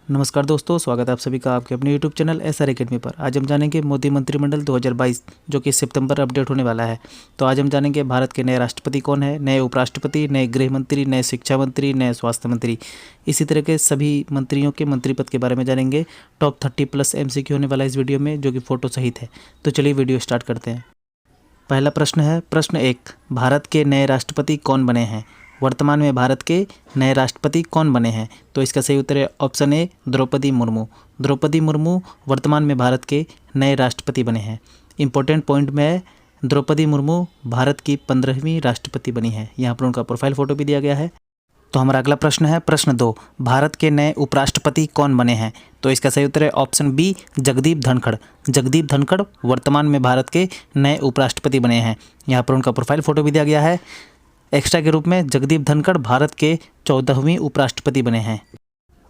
नमस्कार दोस्तों, स्वागत है आप सभी का आपके अपने YouTube चैनल SR एकेडमी पर। आज हम जानेंगे मोदी मंत्रिमंडल 2022 जो कि सितंबर अपडेट होने वाला है। तो आज हम जानेंगे भारत के नए राष्ट्रपति कौन है, नए उपराष्ट्रपति, नए गृह मंत्री, नए शिक्षा मंत्री, नए स्वास्थ्य मंत्री, इसी तरह के सभी मंत्रियों के मंत्री पद के बारे में जानेंगे। टॉप 30+ MCQ होने वाला है इस वीडियो में, जो कि फ़ोटो सहित है। तो चलिए वीडियो स्टार्ट करते हैं। पहला प्रश्न है, प्रश्न 1, भारत के नए राष्ट्रपति कौन बने हैं? वर्तमान में भारत के नए राष्ट्रपति कौन बने हैं? तो इसका सही उत्तर है ऑप्शन ए, द्रौपदी मुर्मू। द्रौपदी मुर्मू वर्तमान में भारत के नए राष्ट्रपति बने हैं। इंपॉर्टेंट पॉइंट में है, द्रौपदी मुर्मू भारत की 15वीं राष्ट्रपति बनी है। यहाँ पर उनका प्रोफाइल फ़ोटो भी दिया गया है। तो हमारा अगला प्रश्न है, प्रश्न 2, भारत के नए उपराष्ट्रपति कौन बने हैं? तो इसका सही उत्तर है ऑप्शन बी, जगदीप धनखड़। जगदीप धनखड़ वर्तमान में भारत के नए उपराष्ट्रपति बने हैं। यहाँ पर उनका प्रोफाइल फ़ोटो भी दिया गया है। एक्स्ट्रा के रूप में जगदीप धनखड़ भारत के 14वें उपराष्ट्रपति बने हैं।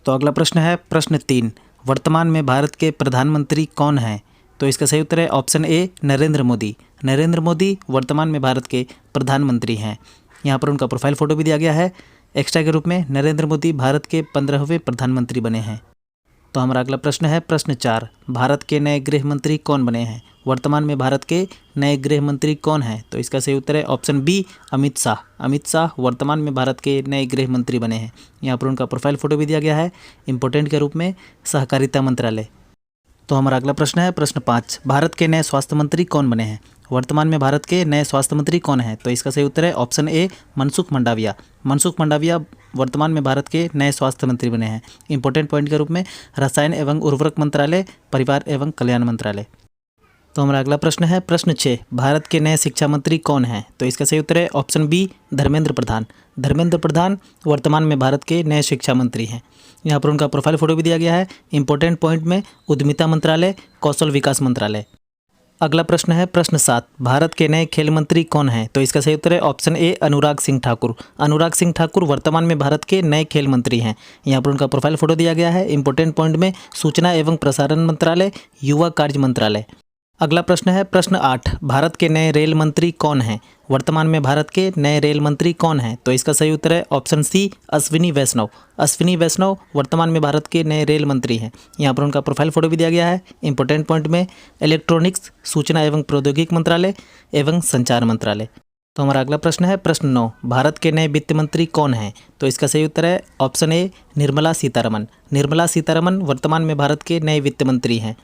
तो अगला प्रश्न है, प्रश्न 3, वर्तमान में भारत के प्रधानमंत्री कौन हैं? तो इसका सही उत्तर है ऑप्शन ए, नरेंद्र मोदी। नरेंद्र मोदी वर्तमान में भारत के प्रधानमंत्री हैं। यहाँ पर उनका प्रोफाइल फ़ोटो भी दिया गया है। एक्स्ट्रा के रूप में नरेंद्र मोदी भारत के 15वें प्रधानमंत्री बने हैं। तो हमारा अगला प्रश्न है, प्रश्न 4, भारत के नए गृह मंत्री कौन बने हैं? वर्तमान में भारत के नए गृह मंत्री कौन हैं? तो इसका सही उत्तर है ऑप्शन बी, अमित शाह। अमित शाह वर्तमान में भारत के नए गृह मंत्री बने हैं। यहाँ पर उनका प्रोफाइल फ़ोटो भी दिया गया है। इंपॉर्टेंट के रूप में सहकारिता मंत्रालय। तो हमारा अगला प्रश्न है, प्रश्न 5, भारत के नए स्वास्थ्य मंत्री कौन बने हैं? वर्तमान में भारत के नए स्वास्थ्य मंत्री कौन हैं? तो इसका सही उत्तर है ऑप्शन ए, मनसुख मंडाविया। मनसुख मंडाविया वर्तमान में भारत के नए स्वास्थ्य मंत्री बने हैं। इंपॉर्टेंट पॉइंट के रूप में रसायन एवं उर्वरक मंत्रालय, परिवार एवं कल्याण मंत्रालय। तो हमारा अगला प्रश्न है, प्रश्न 6, भारत के नए शिक्षा मंत्री कौन हैं? तो इसका सही उत्तर है ऑप्शन बी, धर्मेंद्र प्रधान। धर्मेंद्र प्रधान वर्तमान में भारत के नए शिक्षा मंत्री हैं। यहाँ पर उनका प्रोफाइल फ़ोटो भी दिया गया है। इंपॉर्टेंट पॉइंट में उद्यमिता मंत्रालय, कौशल विकास मंत्रालय। अगला प्रश्न है, प्रश्न 7, भारत के नए खेल मंत्री कौन हैं? तो इसका सही उत्तर है ऑप्शन ए, अनुराग सिंह ठाकुर। अनुराग सिंह ठाकुर वर्तमान में भारत के नए खेल मंत्री हैं। यहाँ पर उनका प्रोफाइल फ़ोटो दिया गया है। इंपॉर्टेंट पॉइंट में सूचना एवं प्रसारण मंत्रालय, युवा कार्य मंत्रालय। अगला प्रश्न है, प्रश्न 8, भारत के नए रेल मंत्री कौन हैं? वर्तमान में भारत के नए रेल मंत्री कौन हैं? तो इसका सही उत्तर है ऑप्शन सी, अश्विनी वैष्णव। अश्विनी वैष्णव वर्तमान में भारत के नए रेल मंत्री हैं। यहाँ पर उनका प्रोफाइल फ़ोटो भी दिया गया है। इंपॉर्टेंट पॉइंट में इलेक्ट्रॉनिक्स, सूचना एवं प्रौद्योगिकी मंत्रालय एवं संचार मंत्रालय। तो हमारा अगला प्रश्न है, प्रश्न 9, भारत के नए वित्त मंत्री कौन हैं? तो इसका सही उत्तर है ऑप्शन ए, निर्मला सीतारमन। निर्मला सीतारमन वर्तमान में भारत के नए वित्त मंत्री हैं।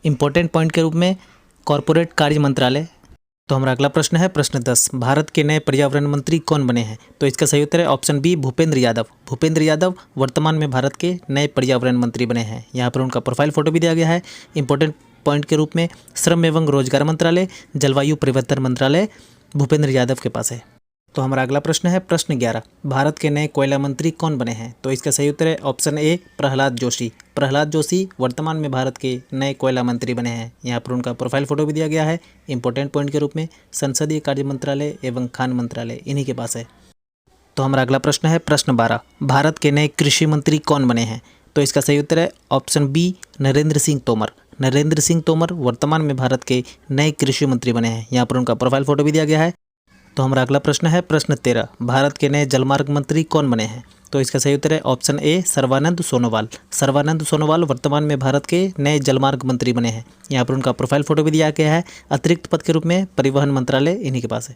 इंपॉर्टेंट पॉइंट के रूप में कॉरपोरेट कार्य मंत्रालय। तो हमारा अगला प्रश्न है, प्रश्न 10, भारत के नए पर्यावरण मंत्री कौन बने हैं? तो इसका सही उत्तर है ऑप्शन बी, भूपेंद्र यादव। भूपेंद्र यादव वर्तमान में भारत के नए पर्यावरण मंत्री बने हैं। यहाँ पर उनका प्रोफाइल फ़ोटो भी दिया गया है। इंपॉर्टेंट पॉइंट के रूप में श्रम एवं रोजगार मंत्रालय, जलवायु परिवर्तन मंत्रालय भूपेंद्र यादव के पास है। तो हमारा अगला प्रश्न है, प्रश्न 11, भारत के नए कोयला मंत्री कौन बने हैं? तो इसका सही उत्तर है ऑप्शन ए, प्रहलाद जोशी। प्रहलाद जोशी वर्तमान में भारत के नए कोयला मंत्री बने हैं। यहाँ पर उनका प्रोफाइल फ़ोटो भी दिया गया है। इंपॉर्टेंट पॉइंट के रूप में संसदीय कार्य मंत्रालय एवं खान मंत्रालय इन्हीं के पास है। तो हमारा अगला प्रश्न है, प्रश्न 12, भारत के नए कृषि मंत्री कौन बने हैं? तो इसका सही उत्तर है ऑप्शन बी, नरेंद्र सिंह तोमर। नरेंद्र सिंह तोमर वर्तमान में भारत के नए कृषि मंत्री बने हैं। यहाँ पर उनका प्रोफाइल फ़ोटो भी दिया गया है। तो हमारा अगला प्रश्न है, प्रश्न 13, भारत के नए जलमार्ग मंत्री कौन बने हैं? तो इसका सही उत्तर है ऑप्शन ए, सर्बानंद सोनोवाल। सर्बानंद सोनोवाल वर्तमान में भारत के नए जलमार्ग मंत्री बने हैं। यहाँ पर उनका प्रोफाइल फ़ोटो भी दिया गया है। अतिरिक्त पद के रूप में परिवहन मंत्रालय इन्हीं के पास है।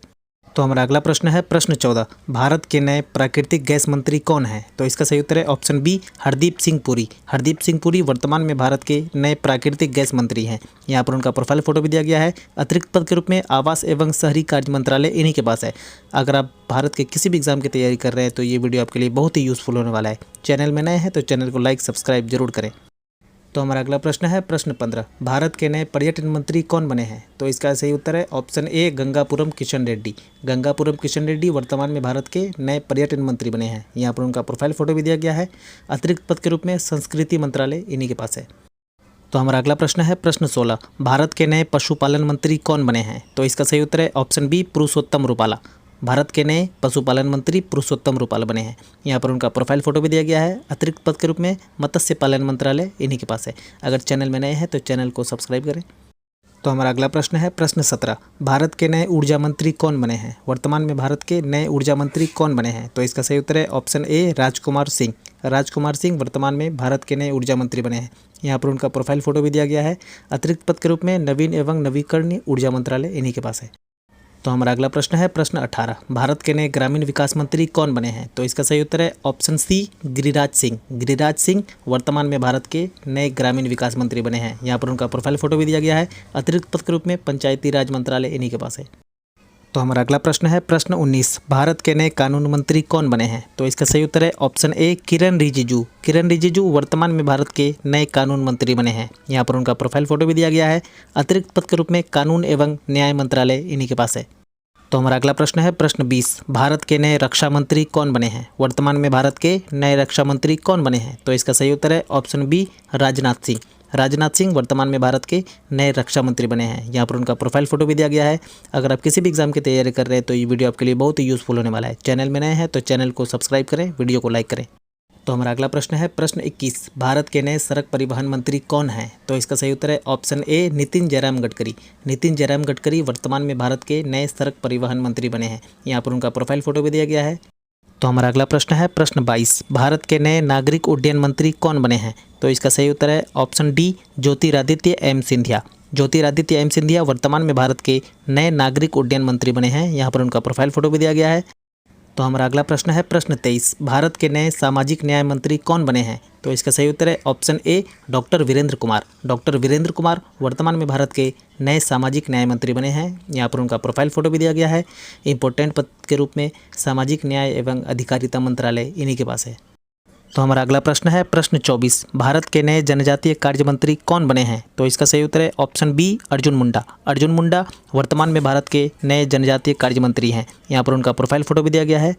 तो हमारा अगला प्रश्न है, प्रश्न 14, भारत के नए प्राकृतिक गैस मंत्री कौन हैं? तो इसका सही उत्तर है ऑप्शन बी, हरदीप सिंह पुरी। हरदीप सिंह पुरी वर्तमान में भारत के नए प्राकृतिक गैस मंत्री हैं। यहाँ पर उनका प्रोफाइल फ़ोटो भी दिया गया है। अतिरिक्त पद के रूप में आवास एवं शहरी कार्य मंत्रालय इन्हीं के पास है। अगर आप भारत के किसी भी एग्जाम की तैयारी कर रहे हैं तो ये वीडियो आपके लिए बहुत ही यूज़फुल होने वाला है। चैनल में नए हैं तो चैनल को लाइक सब्सक्राइब जरूर करें। तो हमारा अगला प्रश्न है, प्रश्न 15, भारत के नए पर्यटन मंत्री कौन बने हैं? तो इसका सही उत्तर है ऑप्शन ए, गंगापुरम किशन रेड्डी। गंगापुरम किशन रेड्डी वर्तमान में भारत के नए पर्यटन मंत्री बने हैं। यहाँ पर उनका प्रोफाइल फ़ोटो भी दिया गया है। अतिरिक्त पद के रूप में संस्कृति मंत्रालय इन्हीं के पास है। तो हमारा अगला प्रश्न है, प्रश्न 16, भारत के नए पशुपालन मंत्री कौन बने हैं? तो इसका सही उत्तर है ऑप्शन बी, पुरुषोत्तम रूपाला। भारत के नए पशुपालन मंत्री पुरुषोत्तम रूपाला बने हैं। यहाँ पर उनका प्रोफाइल फ़ोटो भी दिया गया है। अतिरिक्त पद के रूप में मत्स्य पालन मंत्रालय इन्हीं के पास है। अगर चैनल में नए हैं तो चैनल को सब्सक्राइब करें। तो हमारा अगला प्रश्न है प्रश्न 17। भारत के नए ऊर्जा मंत्री कौन बने हैं? वर्तमान में भारत के नए ऊर्जा मंत्री कौन बने हैं? तो इसका सही उत्तर है ऑप्शन ए राजकुमार सिंह। राजकुमार सिंह वर्तमान में भारत के नए ऊर्जा मंत्री बने हैं। यहाँ पर उनका प्रोफाइल फोटो भी दिया गया है। अतिरिक्त पद के रूप में नवीन एवं नवीकरणीय ऊर्जा मंत्रालय इन्हीं के पास है। तो हमारा अगला प्रश्न है प्रश्न 18। भारत के नए ग्रामीण विकास मंत्री कौन बने हैं? तो इसका सही उत्तर है ऑप्शन सी गिरिराज सिंह। गिरिराज सिंह वर्तमान में भारत के नए ग्रामीण विकास मंत्री बने हैं। यहाँ पर उनका प्रोफाइल फोटो भी दिया गया है। अतिरिक्त पद के रूप में पंचायती राज मंत्रालय इन्हीं के पास है। तो हमारा अगला प्रश्न है प्रश्न 19। भारत के नए कानून मंत्री कौन बने हैं? तो इसका सही उत्तर है ऑप्शन ए किरण रिजिजू। किरण रिजिजू वर्तमान में भारत के नए कानून मंत्री बने हैं। यहाँ पर उनका प्रोफाइल फोटो भी दिया गया है। अतिरिक्त पद के रूप में कानून एवं न्याय मंत्रालय इन्हीं के पास है। तो हमारा अगला प्रश्न है प्रश्न 20। भारत के नए रक्षा मंत्री कौन बने हैं? वर्तमान में भारत के नए रक्षा मंत्री कौन बने हैं? तो इसका सही उत्तर है ऑप्शन बी राजनाथ सिंह। राजनाथ सिंह वर्तमान में भारत के नए रक्षा मंत्री बने हैं। यहाँ पर उनका प्रोफाइल फोटो भी दिया गया है। अगर आप किसी भी एग्जाम की तैयारी कर रहे हैं तो ये वीडियो आपके लिए बहुत ही यूजफुल होने वाला है। चैनल में नए हैं तो चैनल को सब्सक्राइब करें, वीडियो को लाइक करें। तो हमारा अगला प्रश्न है प्रश्न 21। भारत के नए सड़क परिवहन मंत्री कौन हैं? तो इसका सही उत्तर है ऑप्शन ए नितिन जयराम गडकरी। नितिन जयराम गडकरी वर्तमान में भारत के नए सड़क परिवहन मंत्री बने हैं। यहाँ पर उनका प्रोफाइल फोटो भी दिया गया है। तो हमारा अगला प्रश्न है प्रश्न 22। भारत के नए नागरिक उड्डयन मंत्री कौन बने हैं? तो इसका सही उत्तर है option D Jyotiraditya M Scindia. Jyotiraditya M Scindia वर्तमान में भारत के नए नागरिक उड्डयन मंत्री बने हैं। यहाँ पर उनका प्रोफाइल फोटो भी दिया गया है। तो हमारा अगला प्रश्न है प्रश्न 23। भारत के नए सामाजिक न्याय मंत्री कौन बने हैं? तो इसका सही उत्तर है option A doctor Virendra Kumar. Doctor Virendra Kumar वर्तमान में भारत के नए सामाजिक न्याय मंत्री बने हैं। यहाँ पर उनका प्रोफाइल फोटो भी दिया गया है। इंपॉर्टेंट पद के रूप में सामाजिक न्याय एवं अधिकारिता मंत्रालय इन्हीं के पास है। तो हमारा अगला प्रश्न है प्रश्न 24। भारत के नए जनजातीय कार्य मंत्री कौन बने हैं? तो इसका सही उत्तर है ऑप्शन बी अर्जुन मुंडा। अर्जुन मुंडा वर्तमान में भारत के नए जनजातीय कार्य मंत्री हैं। यहाँ पर उनका प्रोफाइल फोटो भी दिया गया है।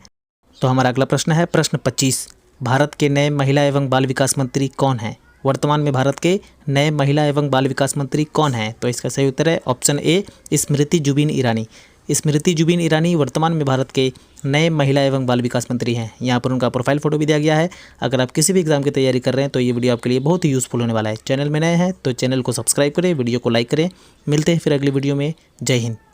तो हमारा अगला प्रश्न है प्रश्न 25। भारत के नए महिला एवं बाल विकास मंत्री कौन हैं? वर्तमान में भारत के नए महिला एवं बाल विकास मंत्री कौन हैं? तो इसका सही उत्तर है ऑप्शन ए स्मृति जुबिन ईरानी। स्मृति जुबिन ईरानी वर्तमान में भारत के नए महिला एवं बाल विकास मंत्री हैं। यहाँ पर उनका प्रोफाइल फोटो भी दिया गया है। अगर आप किसी भी एग्जाम की तैयारी कर रहे हैं तो ये वीडियो आपके लिए बहुत ही यूजफुल होने वाला है। चैनल में नए हैं तो चैनल को सब्सक्राइब करें, वीडियो को लाइक करें। मिलते हैं फिर अगली वीडियो में। जय हिंद।